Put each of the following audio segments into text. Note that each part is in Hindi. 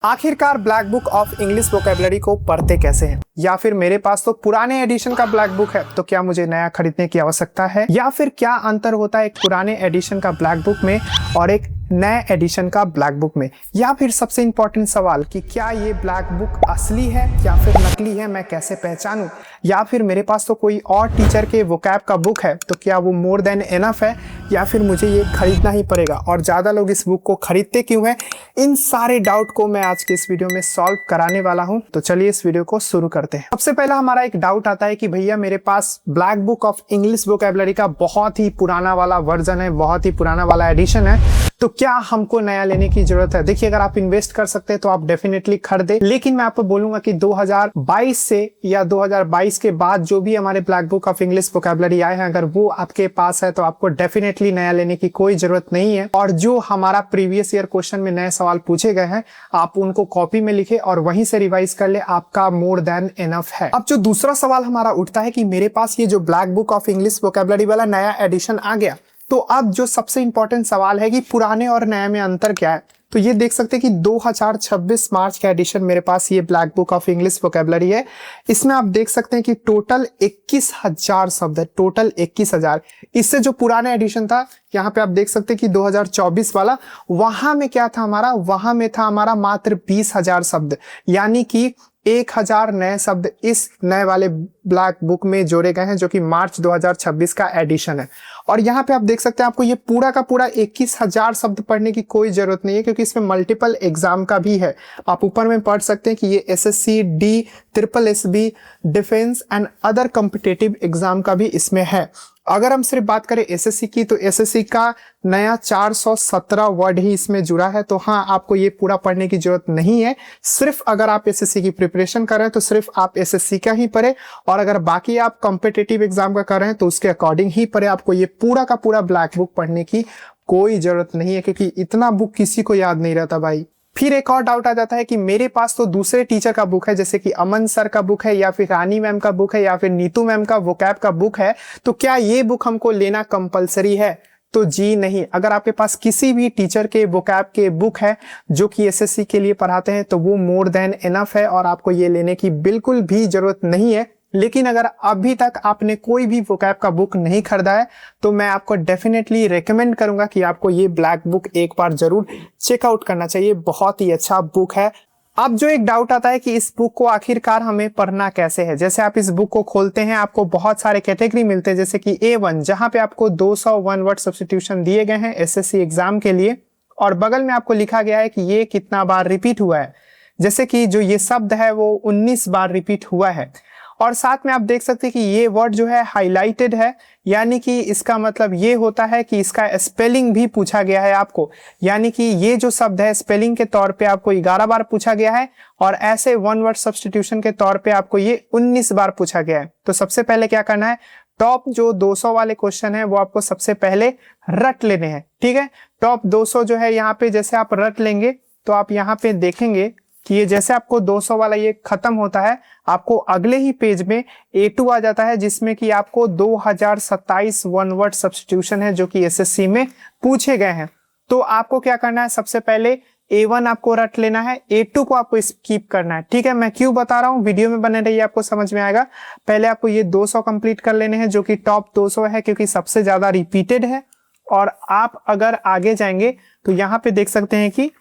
आखिरकार black book of English vocabulary को पढ़ते कैसे हैं? या फिर मेरे पास तो पुराने एडिशन का ब्लैक बुक है, तो क्या मुझे नया खरीदने की आवश्यकता है? या फिर क्या अंतर होता है एक पुराने एडिशन का ब्लैक बुक में और एक नए एडिशन का ब्लैक बुक में? या फिर सबसे इंपॉर्टेंट सवाल कि क्या ये ब्लैक बुक असली है या फिर नकली है, मैं कैसे पहचानूं? या फिर मेरे पास तो कोई और टीचर के वोकैब का बुक है, तो क्या वो मोर देन एनफ है या फिर मुझे ये खरीदना ही पड़ेगा? और ज़्यादा लोग इस बुक को खरीदते क्यों हैं? इन सारे डाउट को मैं आज के इस वीडियो में सॉल्व कराने वाला हूं। तो चलिए इस वीडियो को शुरू करते हैं। सबसे पहला हमारा एक डाउट आता है कि भैया मेरे पास black book of English vocabulary का बहुत ही पुराना वाला वर्जन है, बहुत ही पुराना वाला एडिशन है, तो क्या हमको नया लेने की जरूरत है? देखिए, अगर आप इन्वेस्ट कर सकते हैं तो आप डेफिनेटली खरीदे, लेकिन मैं आपको बोलूंगा कि 2022 से या 2022 के बाद जो भी हमारे black book of English vocabulary आए हैं, अगर वो आपके पास है तो आपको डेफिनेटली नया लेने की कोई जरूरत नहीं है। और जो हमारा प्रीवियस ईयर क्वेश्चन में नए सवाल पूछे गए हैं, आप उनको कॉपी में लिखे और वहीं से रिवाइज कर ले, आपका मोर देन एनफ है। अब जो दूसरा सवाल हमारा उठता है कि मेरे पास ये जो black book of English vocabulary वाला नया एडिशन आ गया, तो अब जो सबसे इंपॉर्टेंट सवाल है कि पुराने और नए में अंतर क्या है? तो ये देख सकते हैं कि 2026 मार्च का एडिशन मेरे पास ये black book of English vocabulary है। इसमें आप देख सकते हैं कि टोटल 21,000 शब्द है, टोटल 21,000। इससे जो पुराना एडिशन था, यहाँ पे आप देख सकते हैं कि 2024 वाला, वहां में क्या था हमारा? वहां में था हमारा मात्र 20,000 शब्द, यानी कि 1,000 नए शब्द इस नए वाले ब्लैक बुक में जोड़े गए हैं, जो कि मार्च 2026 का एडिशन है। और यहाँ पे आप देख सकते हैं आपको ये पूरा का पूरा 21,000 शब्द पढ़ने की कोई जरूरत नहीं है, क्योंकि इसमें मल्टीपल एग्जाम का भी है। आप ऊपर में पढ़ सकते हैं कि ये SSC, D, SSSB, defence and other competitive exam का भी इसमें है। अगर हम सिर्फ बात करें SSC की, तो SSC का नया 417 वर्ड ही इसमें जुड़ा है। तो हाँ, आपको ये पूरा पढ़ने की जरूरत नहीं है। सिर्फ अगर आप SSC की प्रिपरेशन कर रहे हैं तो सिर्फ आप SSC का ही पढ़े, और अगर बाकी आप कॉम्पिटिटिव एग्जाम का कर रहे हैं तो उसके अकॉर्डिंग ही पढ़े। आपको ये पूरा का पूरा ब्लैक बुक पढ़ने की कोई जरूरत नहीं है, क्योंकि इतना बुक किसी को याद नहीं रहता भाई। फिर एक और डाउट आ जाता है कि मेरे पास तो दूसरे टीचर का बुक है, जैसे कि अमन सर का बुक है, या फिर रानी मैम का बुक है, या फिर नीतू मैम का वोकैब का बुक है, तो क्या ये बुक हमको लेना कंपलसरी है? तो जी नहीं। अगर आपके पास किसी भी टीचर के वोकैब के बुक है जो कि SSC के लिए पढ़ाते हैं, तो वो मोर देन एनफ है और आपको ये लेने की बिल्कुल भी जरूरत नहीं है। लेकिन अगर अभी तक आपने कोई भी वोकैब का बुक नहीं खरीदा है, तो मैं आपको डेफिनेटली रेकमेंड करूंगा कि आपको ये ब्लैक बुक एक बार जरूर चेकआउट करना चाहिए। बहुत ही अच्छा बुक है। अब जो एक डाउट आता है कि इस बुक को आखिरकार हमें पढ़ना कैसे है? जैसे आप इस बुक को खोलते हैं, आपको बहुत सारे कैटेगरी मिलते हैं, जैसे कि A1, जहां पे आपको 201 वर्ड सब्स्टिट्यूशन दिए गए हैं SSC एग्जाम के लिए, और बगल में आपको लिखा गया है कि ये कितना बार रिपीट हुआ है। जैसे कि जो ये शब्द है वो 19 बार रिपीट हुआ है। और साथ में आप देख सकते हैं कि ये वर्ड जो है हाईलाइटेड है, यानी कि इसका मतलब ये होता है कि इसका स्पेलिंग भी पूछा गया है आपको। यानी कि ये जो शब्द है स्पेलिंग के तौर पे आपको 11 बार पूछा गया है, और ऐसे वन वर्ड सब्स्टिट्यूशन के तौर पे आपको ये 19 बार पूछा गया है। तो सबसे पहले क्या करना है, टॉप जो 200 वाले क्वेश्चन है वो आपको सबसे पहले रट लेने हैं। ठीक है, टॉप 200 जो है यहाँ पे जैसे आप रट लेंगे, तो आप यहाँ पे देखेंगे कि ये जैसे आपको 200 वाला ये खत्म होता है, आपको अगले ही पेज में A2 आ जाता है, जिसमें कि आपको 2027 वन वर्ड सब्स्टिट्यूशन है जो कि SSC में पूछे गए हैं। तो आपको क्या करना है, सबसे पहले A1 आपको रट लेना है, A2 को आपको स्किप करना है। ठीक है, मैं क्यों बता रहा हूँ, वीडियो में बने रहिए, आपको समझ में आएगा। पहले आपको ये 200 कंप्लीट कर लेने हैं, जो कि टॉप 200 है, क्योंकि सबसे ज्यादा रिपीटेड है। और आप अगर आगे जाएंगे तो यहाँ पे देख सकते हैं कि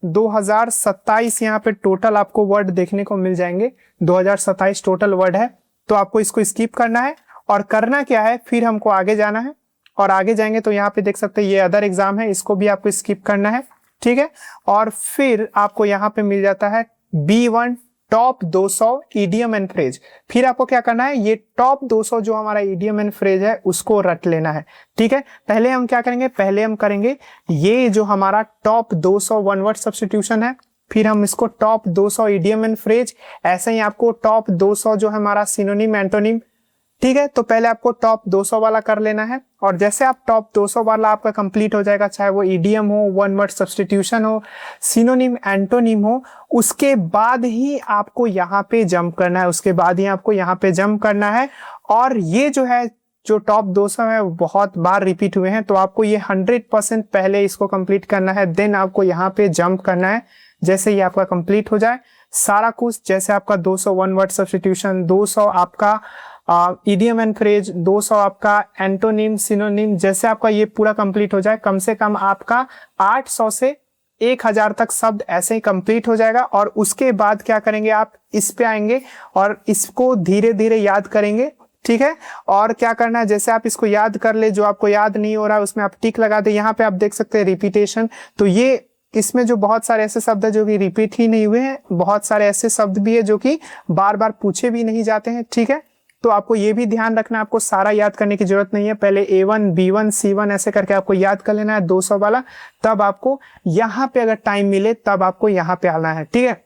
2027 यहाँ पे टोटल आपको वर्ड देखने को मिल जाएंगे। 2027 टोटल वर्ड है, तो आपको इसको स्किप करना है। और करना क्या है, फिर हमको आगे जाना है, और आगे जाएंगे तो यहाँ पे देख सकते हैं ये अदर एग्जाम है, इसको भी आपको स्किप करना है। ठीक है, और फिर आपको यहाँ पे मिल जाता है B1 top 200 idiom and phrase. फिर आपको क्या करना है, ये टॉप 200 जो हमारा ईडियम एंड फ्रेज है उसको रट लेना है। ठीक है, पहले हम क्या करेंगे, पहले हम करेंगे ये जो हमारा टॉप 200 वन वर्ड सब्स्टिट्यूशन है, फिर हम इसको टॉप 200 ईडियम एंड फ्रेज, ऐसे ही आपको टॉप 200 जो है हमारा सिनोनिम एंटोनिम। ठीक है, तो पहले आपको टॉप 200 वाला कर लेना है, और जैसे आप टॉप 200 वाला आपका कंप्लीट हो जाएगा, चाहे वो ईडीएम हो, वन वर्ड सब्स्टिट्यूशन हो, सिनोनिम एंटोनिम हो, उसके बाद ही आपको यहाँ पे जंप करना है। उसके बाद ही आपको यहाँ पे जंप करना है। और ये जो है जो टॉप 200 है वो बहुत बार रिपीट हुए हैं, तो आपको ये 100% पहले इसको कंप्लीट करना है, देन आपको यहाँ पे जंप करना है। जैसे ये आपका कंप्लीट हो जाए सारा कुछ, जैसे आपका 200 वन वर्ड सब्स्टिट्यूशन, 200 आपका इडियम एंड फ्रेज, 200 आपका एंटोनिम सिनोनिम, जैसे आपका ये पूरा कंप्लीट हो जाए, कम से कम आपका 800 से 1000 तक शब्द ऐसे ही कंप्लीट हो जाएगा। और उसके बाद क्या करेंगे, आप इस पे आएंगे और इसको धीरे धीरे याद करेंगे, ठीक है। और क्या करना है, जैसे आप इसको याद कर ले, जो आपको याद नहीं हो रहा है उसमें आप टिक लगा दे। यहाँ पे आप देख सकते हैं रिपीटेशन, तो ये इसमें जो बहुत सारे ऐसे शब्द है जो कि रिपीट ही नहीं हुए हैं, बहुत सारे ऐसे शब्द भी है जो कि बार बार पूछे भी नहीं जाते हैं, ठीक है। तो आपको ये भी ध्यान रखना, आपको सारा याद करने की जरूरत नहीं है, पहले A1 B1 C1 ऐसे करके आपको याद कर लेना है 200 वाला, तब आपको यहाँ पे अगर टाइम मिले तब आपको यहाँ पे आना है, ठीक है।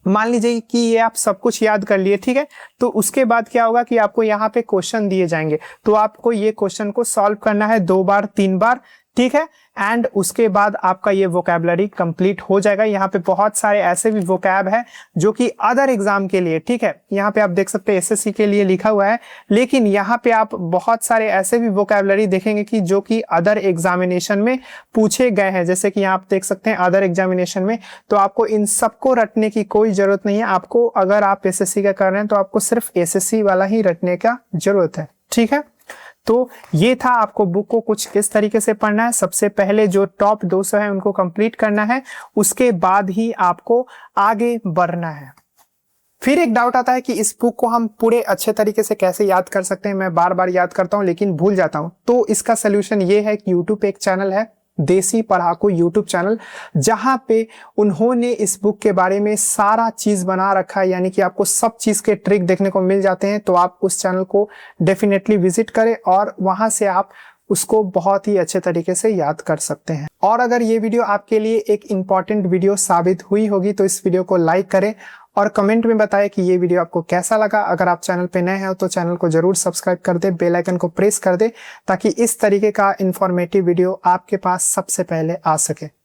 मान लीजिए कि ये आप सब कुछ याद कर लिए, ठीक है, तो उसके बाद क्या होगा कि आपको यहाँ पे क्वेश्चन दिए जाएंगे, तो आपको ये क्वेश्चन को सॉल्व करना है 2 बार 3 बार, ठीक है। एंड उसके बाद आपका ये वोकैबुलरी कंप्लीट हो जाएगा। यहाँ पे बहुत सारे ऐसे भी वोकैब है जो कि अदर एग्जाम के लिए, ठीक है, यहाँ पे आप देख सकते हैं एसएससी के लिए लिखा हुआ है, लेकिन यहाँ पे आप बहुत सारे ऐसे भी वोकैबुलरी देखेंगे कि जो कि अदर एग्जामिनेशन में पूछे गए हैं, जैसे कि यहाँ आप देख सकते हैं अदर एग्जामिनेशन में। तो आपको इन सबको रटने की कोई जरूरत नहीं है, आपको अगर आप एसएससी का कर रहे हैं तो आपको सिर्फ एसएससी वाला ही रटने का जरूरत है, ठीक है। तो ये था, आपको बुक को कुछ किस तरीके से पढ़ना है। सबसे पहले जो टॉप 200 है उनको कंप्लीट करना है, उसके बाद ही आपको आगे बढ़ना है। फिर एक डाउट आता है कि इस बुक को हम पूरे अच्छे तरीके से कैसे याद कर सकते हैं। मैं बार बार याद करता हूं लेकिन भूल जाता हूं, तो इसका सोल्यूशन ये है कि यूट्यूब पे एक चैनल है, देसी पढ़ाकू यूट्यूब चैनल, जहां पे उन्होंने इस बुक के बारे में सारा चीज बना रखा है, यानी कि आपको सब चीज के ट्रिक देखने को मिल जाते हैं। तो आप उस चैनल को डेफिनेटली विजिट करें और वहां से आप उसको बहुत ही अच्छे तरीके से याद कर सकते हैं। और अगर ये वीडियो आपके लिए एक इंपॉर्टेंट वीडियो साबित हुई होगी तो इस वीडियो को लाइक करें और कमेंट में बताएं कि ये वीडियो आपको कैसा लगा। अगर आप चैनल पे नए हैं तो चैनल को जरूर सब्सक्राइब कर दे, बेल आइकन को प्रेस कर दे, ताकि इस तरीके का इंफॉर्मेटिव वीडियो आपके पास सबसे पहले आ सके।